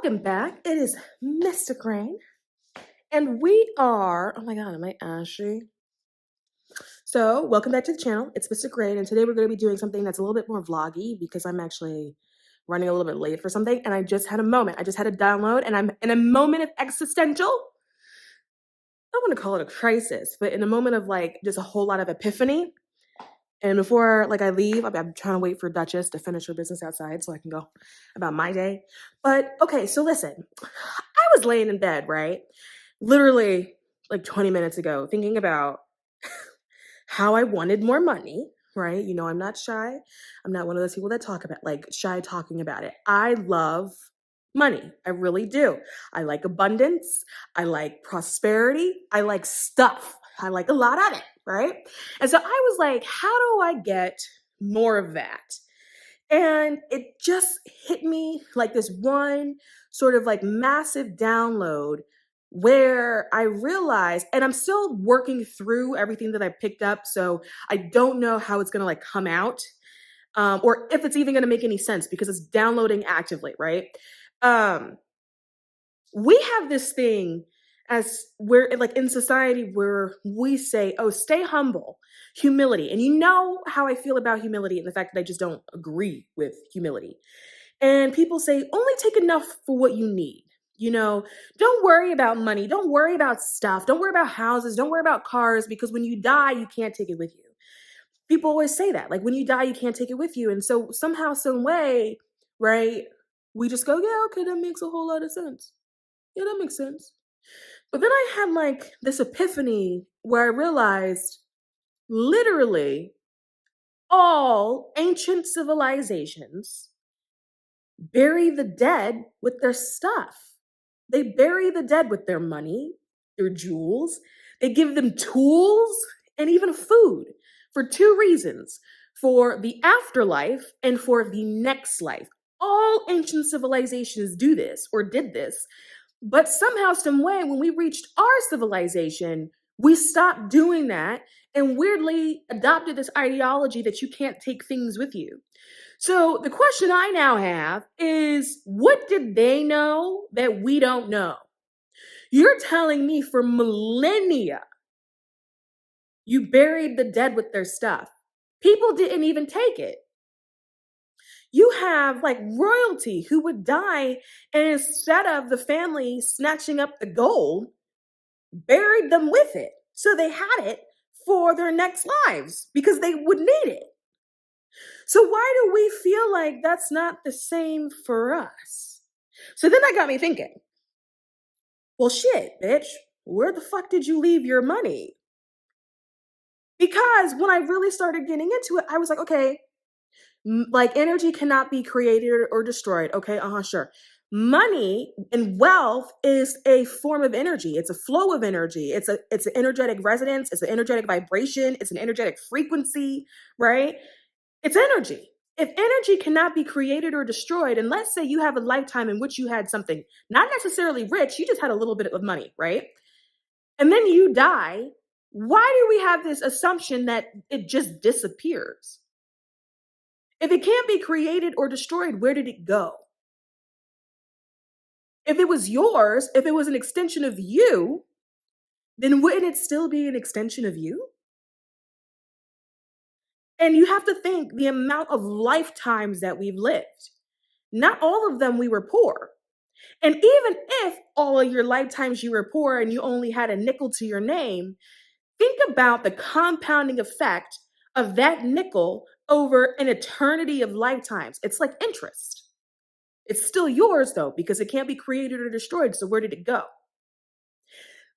Welcome back. It is Mystic Rain, and we are. Oh my God, am I ashy? So, welcome back to the channel. It's Mystic Rain, and today we're going to be doing something that's a little bit more vloggy because I'm actually running a little bit late for something, and I just had a moment. I just had a download, and I'm in a moment of existential. I don't want to call it a crisis, but in a moment of like just a whole lot of epiphany. And before I leave, I'm trying to wait for Duchess to finish her business outside so I can go about my day. But okay, so listen, I was laying in bed, right? Literally like 20 minutes ago, thinking about how I wanted more money, right? You know, I'm not shy. I'm not one of those people that talk about shy talking about it. I love money. I really do. I like abundance. I like prosperity. I like stuff. I like a lot of it, right? And so I was like, how do I get more of that? And it just hit me like this one sort of like massive download where I realized, and I'm still working through everything that I picked up. So I don't know how it's going to like come out, or if it's even going to make any sense because it's downloading actively, right? We have this thing as we're like in society where we say, oh, stay humble, humility. And you know how I feel about humility and the fact that I just don't agree with humility. And people say, only take enough for what you need. You know, don't worry about money. Don't worry about stuff. Don't worry about houses. Don't worry about cars, because when you die, you can't take it with you. People always say that, like when you die, you can't take it with you. And so somehow, some way, right, we just go, yeah, okay, that makes a whole lot of sense. Yeah, that makes sense. But then I had like this epiphany where I realized literally all ancient civilizations bury the dead with their stuff. They bury the dead with their money, their jewels. They give them tools and even food for two reasons: for the afterlife and for the next life. All ancient civilizations do this or did this. But somehow, some way, when we reached our civilization, we stopped doing that and weirdly adopted this ideology that you can't take things with you. So the question I now have is, what did they know that we don't know? You're telling me for millennia, you buried the dead with their stuff. People didn't even take it. You have like royalty who would die, and instead of the family snatching up the gold, buried them with it. So they had it for their next lives because they would need it. So why do we feel like that's not the same for us? So then that got me thinking, well, shit, bitch, where the fuck did you leave your money? Because when I really started getting into it, I was like, okay, like energy cannot be created or destroyed. Okay, sure. Money and wealth is a form of energy. It's a flow of energy. It's an energetic resonance. It's an energetic vibration. It's an energetic frequency, right? It's energy. If energy cannot be created or destroyed, and let's say you have a lifetime in which you had something, not necessarily rich, you just had a little bit of money, right? And then you die, why do we have this assumption that it just disappears? If it can't be created or destroyed, where did it go? If it was yours, if it was an extension of you, then wouldn't it still be an extension of you? And you have to think the amount of lifetimes that we've lived. Not all of them we were poor. And even if all of your lifetimes you were poor and you only had a nickel to your name, think about the compounding effect of that nickel over an eternity of lifetimes. It's like interest. It's still yours though, because it can't be created or destroyed. So where did it go?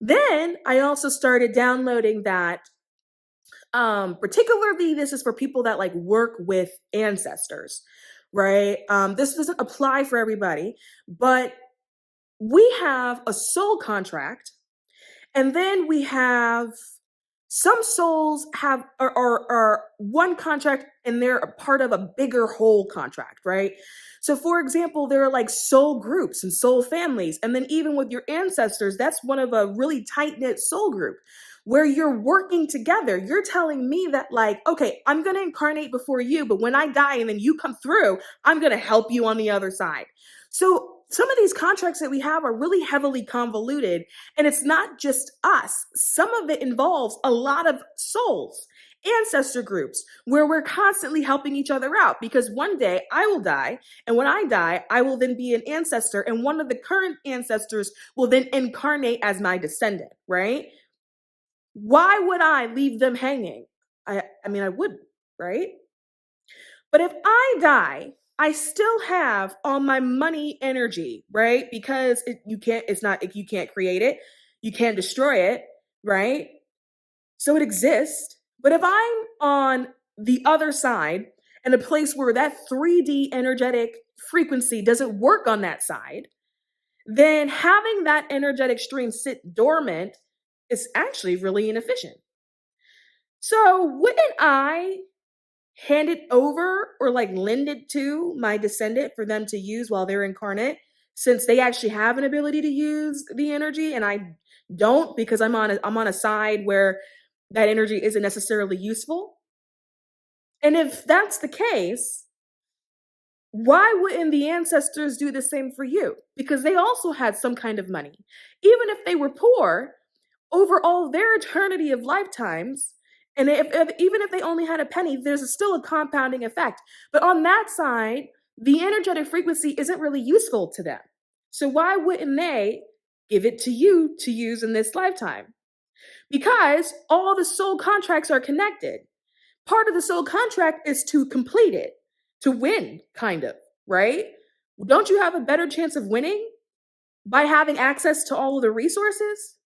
Then I also started downloading that, particularly this is for people that like work with ancestors, right? This doesn't apply for everybody, but we have a soul contract, and then we have some souls have are one contract and they're a part of a bigger whole contract, right? So for example, there are like soul groups and soul families. And then even with your ancestors, that's one of a really tight-knit soul group where you're working together. You're telling me that like, okay, I'm going to incarnate before you, but when I die and then you come through, I'm going to help you on the other side. So some of these contracts that we have are really heavily convoluted, and it's not just us. Some of it involves a lot of souls, ancestor groups, where we're constantly helping each other out, because one day I will die, and when I die, I will then be an ancestor, and one of the current ancestors will then incarnate as my descendant, right? Why would I leave them hanging? I mean, I wouldn't, right? But if I die, I still have all my money energy, right? Because you can't create it, you can't destroy it, right? So it exists. But if I'm on the other side, and a place where that 3D energetic frequency doesn't work on that side, then having that energetic stream sit dormant is actually really inefficient. So wouldn't I hand it over or like lend it to my descendant for them to use while they're incarnate, since they actually have an ability to use the energy and I don't, because I'm on a side where that energy isn't necessarily useful? And if that's the case, why wouldn't the ancestors do the same for you? Because they also had some kind of money. Even if they were poor, over all their eternity of lifetimes, and even if they only had a penny, there's still a compounding effect. But on that side, the energetic frequency isn't really useful to them. So why wouldn't they give it to you to use in this lifetime? Because all the soul contracts are connected. Part of the soul contract is to complete it, to win, kind of, right? Don't you have a better chance of winning by having access to all of the resources?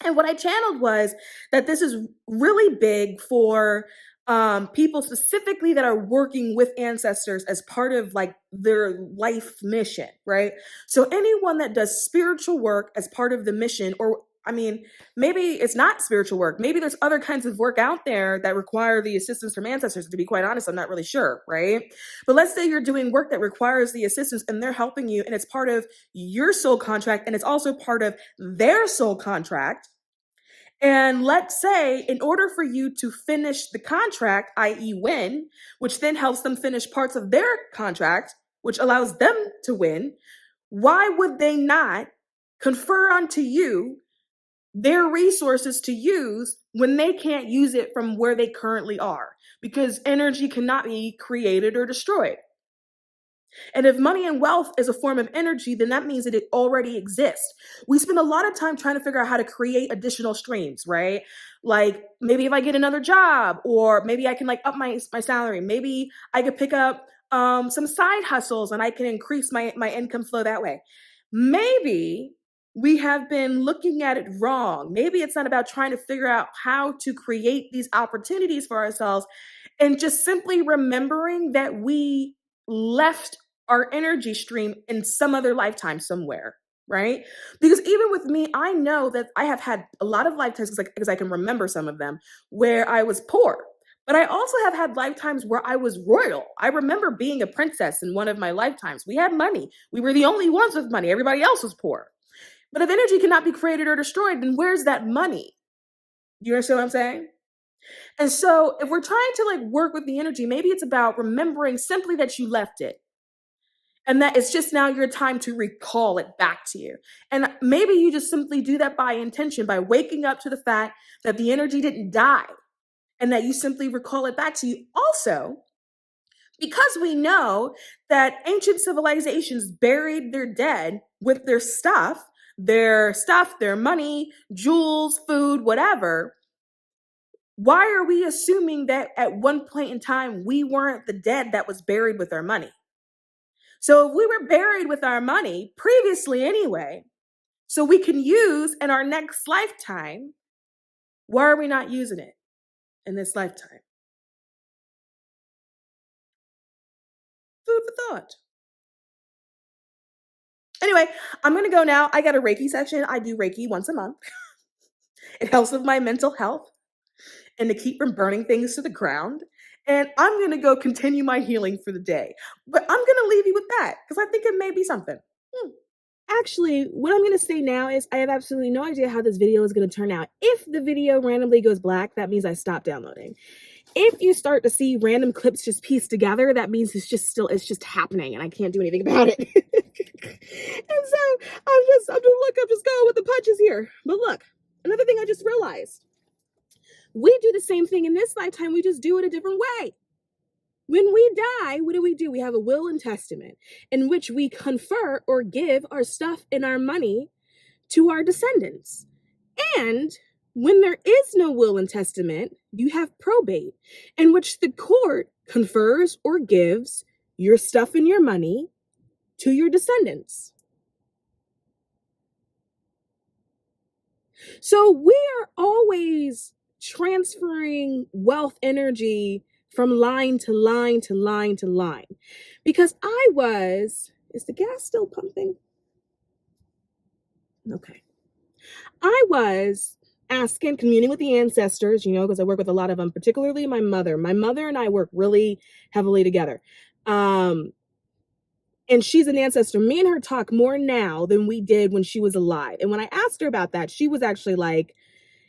And what I channeled was that this is really big for people specifically that are working with ancestors as part of like their life mission, right? So anyone that does spiritual work as part of the mission, or I mean, maybe it's not spiritual work. Maybe there's other kinds of work out there that require the assistance from ancestors. To be quite honest, I'm not really sure, right? But let's say you're doing work that requires the assistance and they're helping you, and it's part of your soul contract, and it's also part of their soul contract. And let's say, in order for you to finish the contract, i.e., win, which then helps them finish parts of their contract, which allows them to win, why would they not confer onto you their resources to use when they can't use it from where they currently are? Because energy cannot be created or destroyed. And if money and wealth is a form of energy, then that means that it already exists. We spend a lot of time trying to figure out how to create additional streams, right? Like maybe if I get another job, or maybe I can like up my salary. Maybe I could pick up some side hustles and I can increase my income flow that way. Maybe we have been looking at it wrong. Maybe it's not about trying to figure out how to create these opportunities for ourselves, and just simply remembering that we left our energy stream in some other lifetime somewhere, right? Because even with me, I know that I have had a lot of lifetimes, because I can remember some of them, where I was poor. But I also have had lifetimes where I was royal. I remember being a princess in one of my lifetimes. We had money. We were the only ones with money. Everybody else was poor. But if energy cannot be created or destroyed, then where's that money? You understand what I'm saying? And so if we're trying to like work with the energy, maybe it's about remembering simply that you left it, and that it's just now your time to recall it back to you. And maybe you just simply do that by intention, by waking up to the fact that the energy didn't die, and that you simply recall it back to you. Also, because we know that ancient civilizations buried their dead with their money, jewels, food, whatever. Why are we assuming that at one point in time we weren't the dead that was buried with our money? So if we were buried with our money previously anyway, so we can use in our next lifetime, why are we not using it in this lifetime? Food for thought. Anyway, I'm going to go now. I got a Reiki section. I do Reiki once a month. It helps with my mental health and to keep from burning things to the ground. And I'm going to go continue my healing for the day. But I'm going to leave you with that because I think it may be something. actually, what I'm going to say now is I have absolutely no idea how this video is going to turn out. If the video randomly goes black, that means I stop downloading. If you start to see random clips just pieced together, that means it's just happening and I can't do anything about it. And so I'm just going with the punches here. But look, another thing I just realized. We do the same thing in this lifetime, we just do it a different way. When we die, what do? We have a will and testament in which we confer or give our stuff and our money to our descendants. And when there is no will and testament, you have probate, in which the court confers or gives your stuff and your money to your descendants. So we are always transferring wealth energy from line to line to line to line. Because is the gas still pumping? Okay. I was communing with the ancestors, because I work with a lot of them, particularly my mother. My mother and I work really heavily together. And she's an ancestor. Me and her talk more now than we did when she was alive. And when I asked her about that, she was actually like,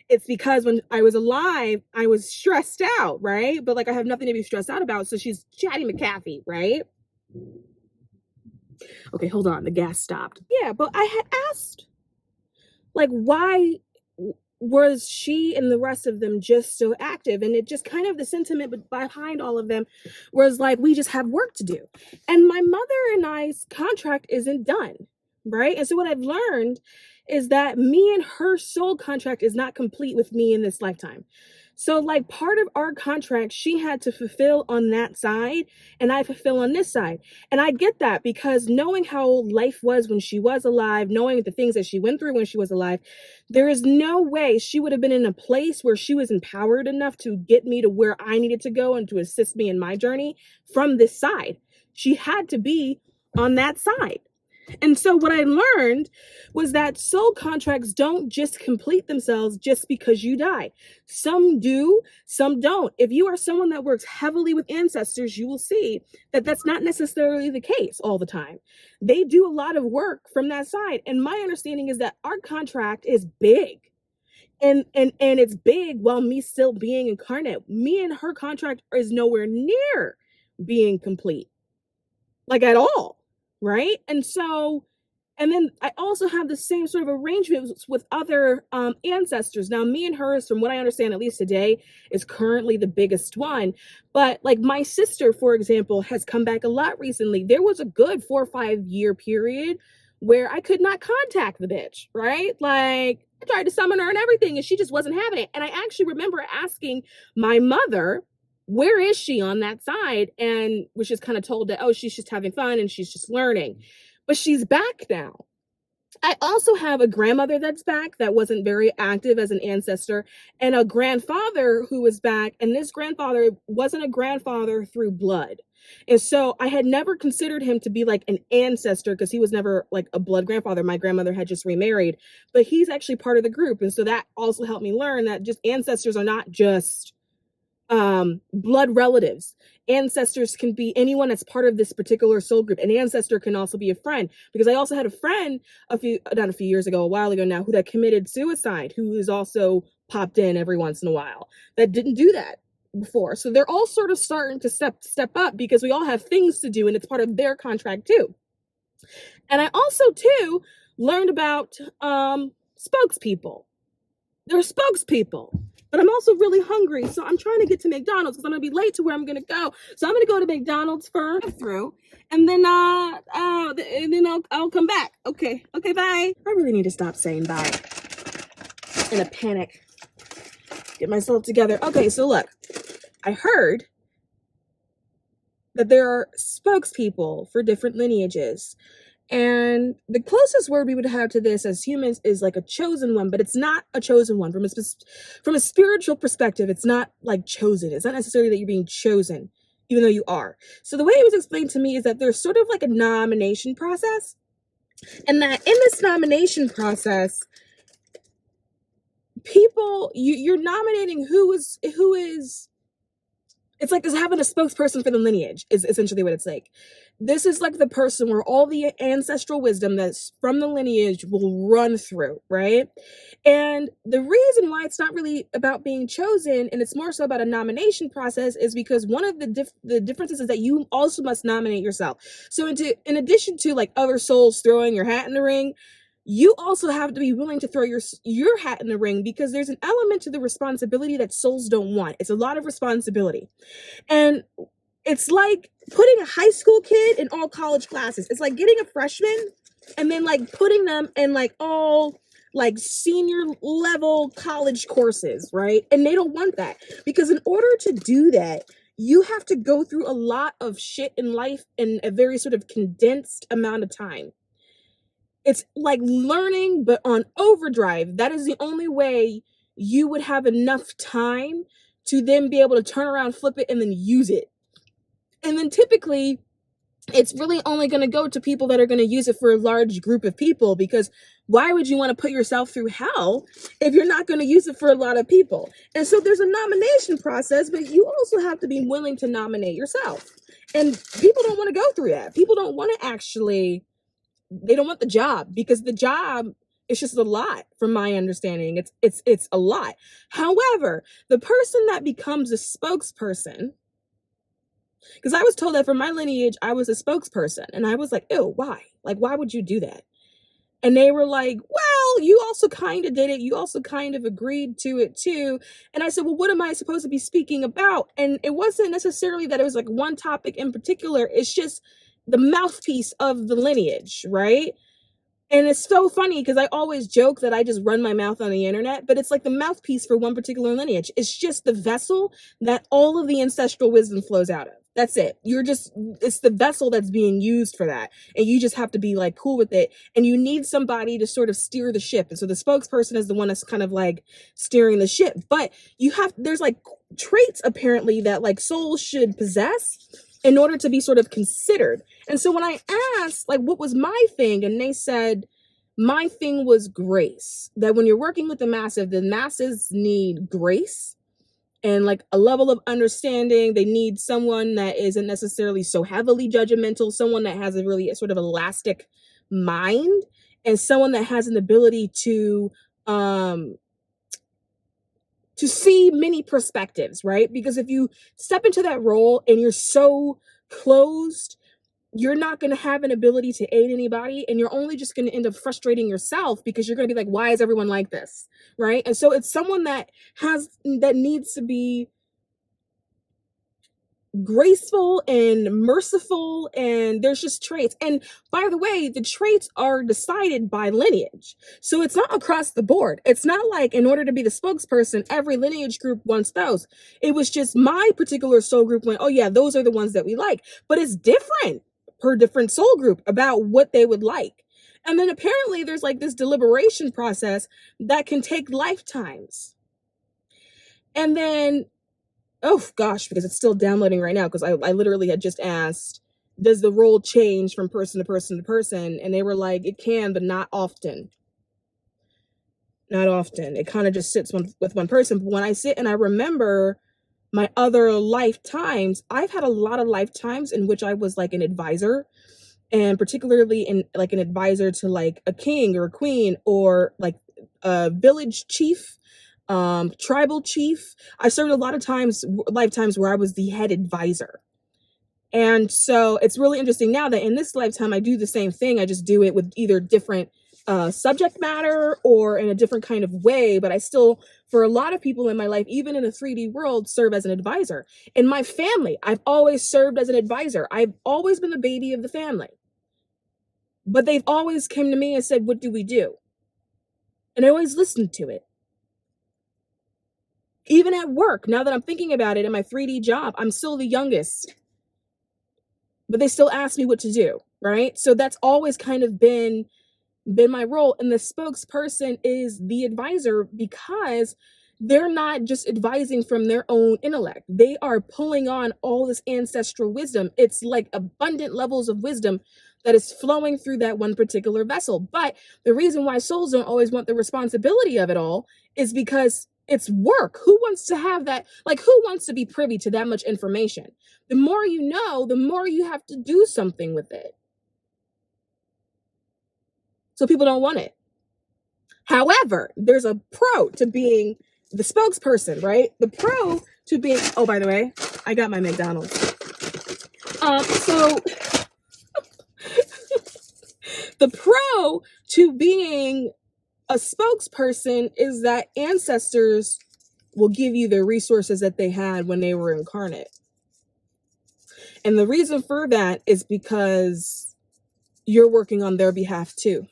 it's because when I was alive, I was stressed out, right? But I have nothing to be stressed out about. So she's chatty McCaffey, right? Okay, hold on. The gas stopped. Yeah, but I had asked, why was she and the rest of them just so active? And it just kind of the sentiment behind all of them was we just have work to do. And my mother and I's contract isn't done, right? And so what I've learned is that me and her soul contract is not complete with me in this lifetime. So part of our contract, she had to fulfill on that side and I fulfill on this side. And I get that because knowing how life was when she was alive, knowing the things that she went through when she was alive, there is no way she would have been in a place where she was empowered enough to get me to where I needed to go and to assist me in my journey from this side. She had to be on that side. And so what I learned was that soul contracts don't just complete themselves just because you die. Some do, some don't. If you are someone that works heavily with ancestors, you will see that that's not necessarily the case all the time. They do a lot of work from that side. And my understanding is that our contract is big. And it's big while me still being incarnate. Me and her contract is nowhere near being complete. At all. Right? And then I also have the same sort of arrangements with other ancestors. Now, me and hers, from what I understand, at least today, is currently the biggest one. But my sister, for example, has come back a lot recently. There was a good 4 or 5 year period where I could not contact the bitch, right? I tried to summon her and everything, and she just wasn't having it. And I actually remember asking my mother, where is she on that side? And was just kind of told that, she's just having fun and she's just learning. But she's back now. I also have a grandmother that's back that wasn't very active as an ancestor, and a grandfather who was back. And this grandfather wasn't a grandfather through blood. And so I had never considered him to be an ancestor because he was never a blood grandfather. My grandmother had just remarried, but he's actually part of the group. And so that also helped me learn that just ancestors are not just blood relatives. Ancestors can be anyone that's part of this particular soul group. An ancestor can also be a friend, because I also had a friend a while ago now, who that committed suicide, who is also popped in every once in a while, that didn't do that before. So they're all sort of starting to step up because we all have things to do, and it's part of their contract too. And I also too learned about spokespeople. They're spokespeople. But I'm also really hungry, so I'm trying to get to McDonald's because I'm going to be late to where I'm going to go. So I'm going to go to McDonald's first, and then I'll come back. Okay, bye. I really need to stop saying bye in a panic. Get myself together. Okay, so look, I heard that there are spokespeople for different lineages. And the closest word we would have to this as humans is a chosen one, but it's not a chosen one. From a spiritual perspective, it's not chosen. It's not necessarily that you're being chosen, even though you are. So the way it was explained to me is that there's sort of a nomination process, and that in this nomination process, people, you're nominating who is It's like just having a spokesperson for the lineage is essentially what it's like. This is like the person where all the ancestral wisdom that's from the lineage will run through, right? And the reason why it's not really about being chosen and it's more so about a nomination process is because one of the differences is that you also must nominate yourself. So in addition to like other souls throwing your hat in the ring, you also have to be willing to throw your hat in the ring, because there's an element to the responsibility that souls don't want. It's a lot of responsibility. And it's like putting a high school kid in all college classes. It's like getting a freshman and then like putting them in like all like senior level college courses, right? And they don't want that, because in order to do that, you have to go through a lot of shit in life in a very sort of condensed amount of time. It's like learning, but on overdrive. That is the only way you would have enough time to then be able to turn around, flip it, and then use it. And then typically, it's really only going to go to people that are going to use it for a large group of people, because why would you want to put yourself through hell if you're not going to use it for a lot of people? And so there's a nomination process, but you also have to be willing to nominate yourself. And people don't want to go through that. People don't want to actually... They don't want the job, because the job is just a lot, from my understanding. It's a lot. However, the person that becomes a spokesperson, because I was told that for my lineage, I was a spokesperson, and I was like, ew, why? Like, why would you do that? And they were like, well, you also kind of did it. You also kind of agreed to it too. And I said, well, what am I supposed to be speaking about? And it wasn't necessarily that it was like one topic in particular. It's just the mouthpiece of the lineage, right? And it's so funny because I always joke that I just run my mouth on the internet, but it's like the mouthpiece for one particular lineage. It's just the vessel that all of the ancestral wisdom flows out of. That's it. It's the vessel that's being used for that. And you just have to be like cool with it. And you need somebody to sort of steer the ship. And so the spokesperson is the one that's kind of like steering the ship. But there's like traits apparently that like souls should possess in order to be sort of considered. And so when I asked, like, what was my thing? And they said, my thing was grace. That when you're working with the masses need grace and like a level of understanding. They need someone that isn't necessarily so heavily judgmental, someone that has a really sort of elastic mind, and someone that has an ability to see many perspectives, right? Because if you step into that role and you're so closed, you're not going to have an ability to aid anybody, and you're only just going to end up frustrating yourself, because you're going to be like, why is everyone like this, right? And so it's someone that needs to be graceful and merciful, and there's just traits. And by the way, the traits are decided by lineage, so it's not across the board. It's not like in order to be the spokesperson every lineage group wants those. It was just my particular soul group went, oh yeah, those are the ones that we like. But it's different per different soul group about what they would like. And then apparently there's like this deliberation process that can take lifetimes. And then, oh gosh, because it's still downloading right now, because I literally had just asked, does the role change from person to person to person? And they were like, it can, but not often. Not often. It kind of just sits with one person. But when I sit and I remember my other lifetimes, I've had a lot of lifetimes in which I was like an advisor, and particularly in like an advisor to like a king or a queen, or like a village chief, tribal chief. I served a lot of lifetimes where I was the head advisor. And so it's really interesting now that in this lifetime I do the same thing. I just do it with either different subject matter or in a different kind of way, but I still, for a lot of people in my life, even in the 3D world, serve as an advisor. In my family, I've always served as an advisor. I've always been the baby of the family, but they've always come to me and said, what do we do? And I always listened to it. Even at work, now that I'm thinking about it, in my 3D job, I'm still the youngest, but they still ask me what to do, right? So that's always kind of been my role. And the spokesperson is the advisor, because they're not just advising from their own intellect. They are pulling on all this ancestral wisdom. It's like abundant levels of wisdom that is flowing through that one particular vessel. But the reason why souls don't always want the responsibility of it all is because it's work. Who wants to have that? Like, who wants to be privy to that much information? The more you know, the more you have to do something with it. So people don't want it. However, there's a pro to being the spokesperson, right? The pro to being, oh, by the way, I got my McDonald's. So the pro to being a spokesperson is that ancestors will give you the resources that they had when they were incarnate. And the reason for that is because you're working on their behalf too.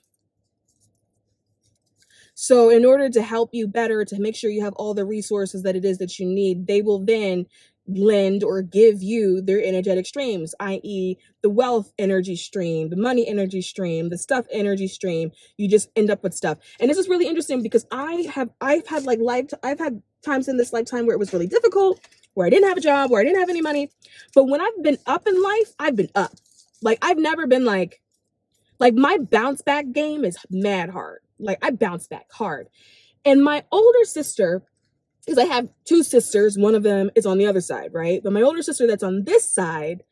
So in order to help you better, to make sure you have all the resources that it is that you need, they will then lend or give you their energetic streams, i.e. the wealth energy stream, the money energy stream, the stuff energy stream. You just end up with stuff. And this is really interesting because I've had times in this lifetime where it was really difficult, where I didn't have a job, where I didn't have any money. But when I've been up in life, I've been up. Like, I've never been like my bounce back game is mad hard. Like, I bounce back hard. And my older sister, because I have two sisters, one of them is on the other side, right? But my older sister that's on this side,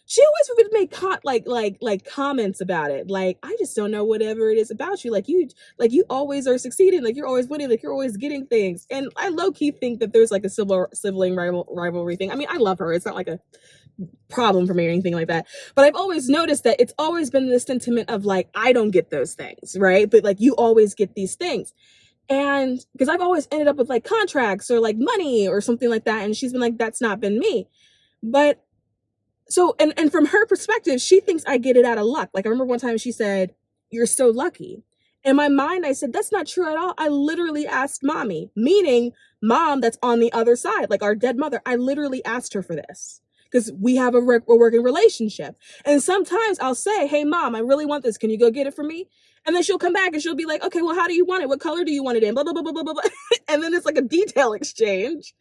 she always would make comments about it. Like, I just don't know whatever it is about you. Like you always are succeeding. Like, you're always winning. Like, you're always getting things. And I low key think that there's like a sibling rivalry thing. I mean, I love her. It's not like a problem for me or anything like that. But I've always noticed that it's always been this sentiment of like, I don't get those things, right? But like, you always get these things. And because I've always ended up with like contracts or like money or something like that. And she's been like, that's not been me. But so, and from her perspective, she thinks I get it out of luck. Like, I remember one time she said, you're so lucky. In my mind, I said, that's not true at all. I literally asked mommy, meaning mom that's on the other side, like our dead mother. I literally asked her for this because we have a working relationship. And sometimes I'll say, hey, mom, I really want this. Can you go get it for me? And then she'll come back and she'll be like, okay, well, how do you want it? What color do you want it in? Blah, blah, blah, blah, blah, blah. And then it's like a detail exchange.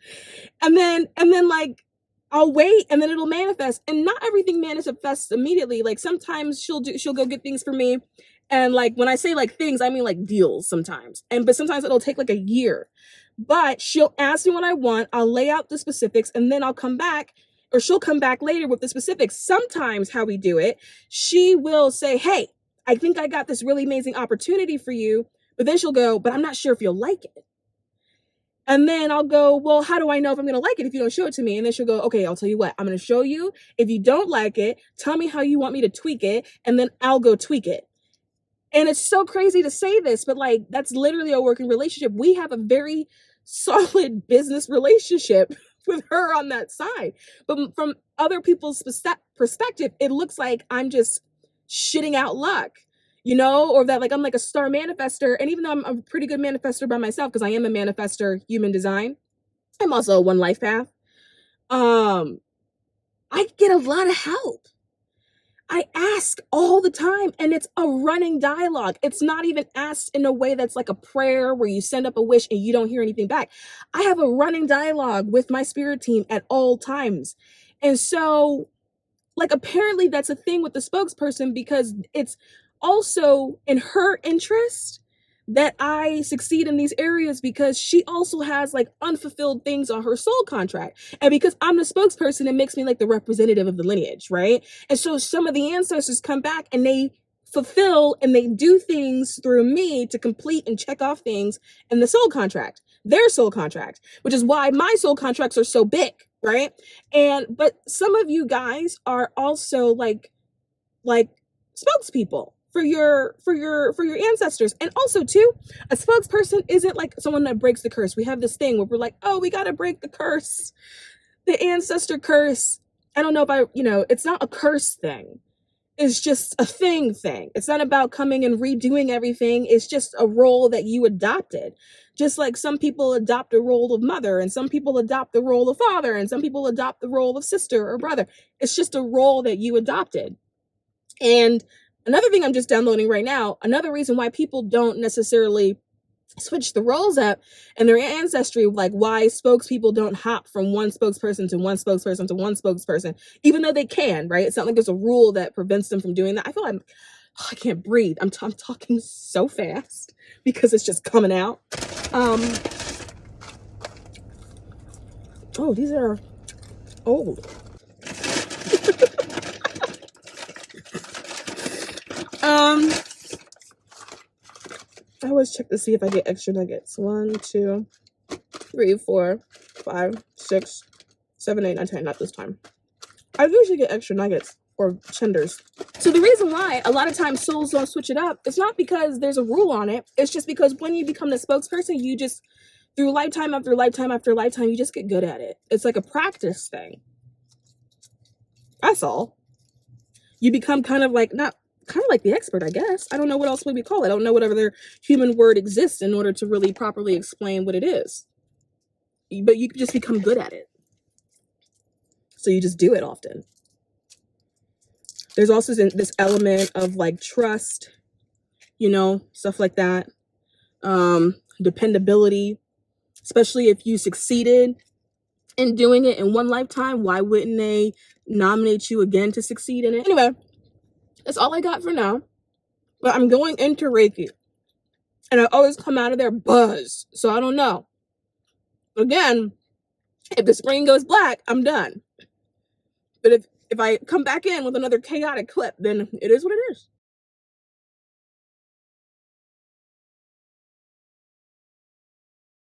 And then like, I'll wait and then it'll manifest. And not everything manifests immediately. Like, sometimes she'll go get things for me. And like, when I say like things, I mean like deals sometimes. But sometimes it'll take like a year. But she'll ask me what I want. I'll lay out the specifics and then I'll come back, or she'll come back later with the specifics. Sometimes how we do it, she will say, hey, I think I got this really amazing opportunity for you. But then she'll go, but I'm not sure if you'll like it. And then I'll go, well, how do I know if I'm going to like it if you don't show it to me? And then she'll go, okay, I'll tell you what, I'm going to show you. If you don't like it, tell me how you want me to tweak it. And then I'll go tweak it. And it's so crazy to say this, but like, that's literally a working relationship. We have a very solid business relationship with her on that side. But from other people's perspective, it looks like I'm just shitting out luck, you know, or that like I'm like a star manifester. And even though I'm a pretty good manifester by myself, because I am a manifester human design, I'm also a one life path. I get a lot of help. I ask all the time, and it's a running dialogue. It's not even asked in a way that's like a prayer where you send up a wish and you don't hear anything back. I have a running dialogue with my spirit team at all times. And so, like, apparently that's a thing with the spokesperson, because it's also in her interest that I succeed in these areas, because she also has like unfulfilled things on her soul contract. And because I'm the spokesperson, it makes me like the representative of the lineage, right? And so some of the ancestors come back and they fulfill and they do things through me to complete and check off things in the soul contract, their soul contract, which is why my soul contracts are so big, right? But some of you guys are also like spokespeople for your ancestors. And also too, a spokesperson isn't like someone that breaks the curse. We have this thing where we're like, oh, we got to break the curse, the ancestor curse. I don't know if it's not a curse thing. It's just a thing. It's not about coming and redoing everything. It's just a role that you adopted. Just like some people adopt a role of mother, and some people adopt the role of father, and some people adopt the role of sister or brother. It's just a role that you adopted. And another thing I'm just downloading right now, another reason why people don't necessarily switch the roles up in their ancestry, like why spokespeople don't hop from one spokesperson to one spokesperson to one spokesperson, even though they can, right? It's not like there's a rule that prevents them from doing that. I feel like I can't breathe. I'm talking so fast because it's just coming out. Oh, these are old. I always check to see if I get extra nuggets. 1, 2, 3, 4, 5, 6, 7, 8, 9, 10. Not this time. I usually get extra nuggets or chinders. So the reason why a lot of times souls don't switch it up, it's not because there's a rule on it. It's just because when you become the spokesperson, you just, through lifetime after lifetime after lifetime, you just get good at it. It's like a practice thing. That's all. You become kind of like, not kind of like the expert, I guess. I don't know what else we call it. I don't know what other human word exists in order to really properly explain what it is. But you just become good at it. So you just do it often. There's also this element of like trust, you know, stuff like that. Dependability, especially if you succeeded in doing it in one lifetime. Why wouldn't they nominate you again to succeed in it? Anyway, that's all I got for now. But I'm going into Reiki. And I always come out of there buzzed. So I don't know. Again, if the screen goes black, I'm done. But if I come back in with another chaotic clip, then it is what it is.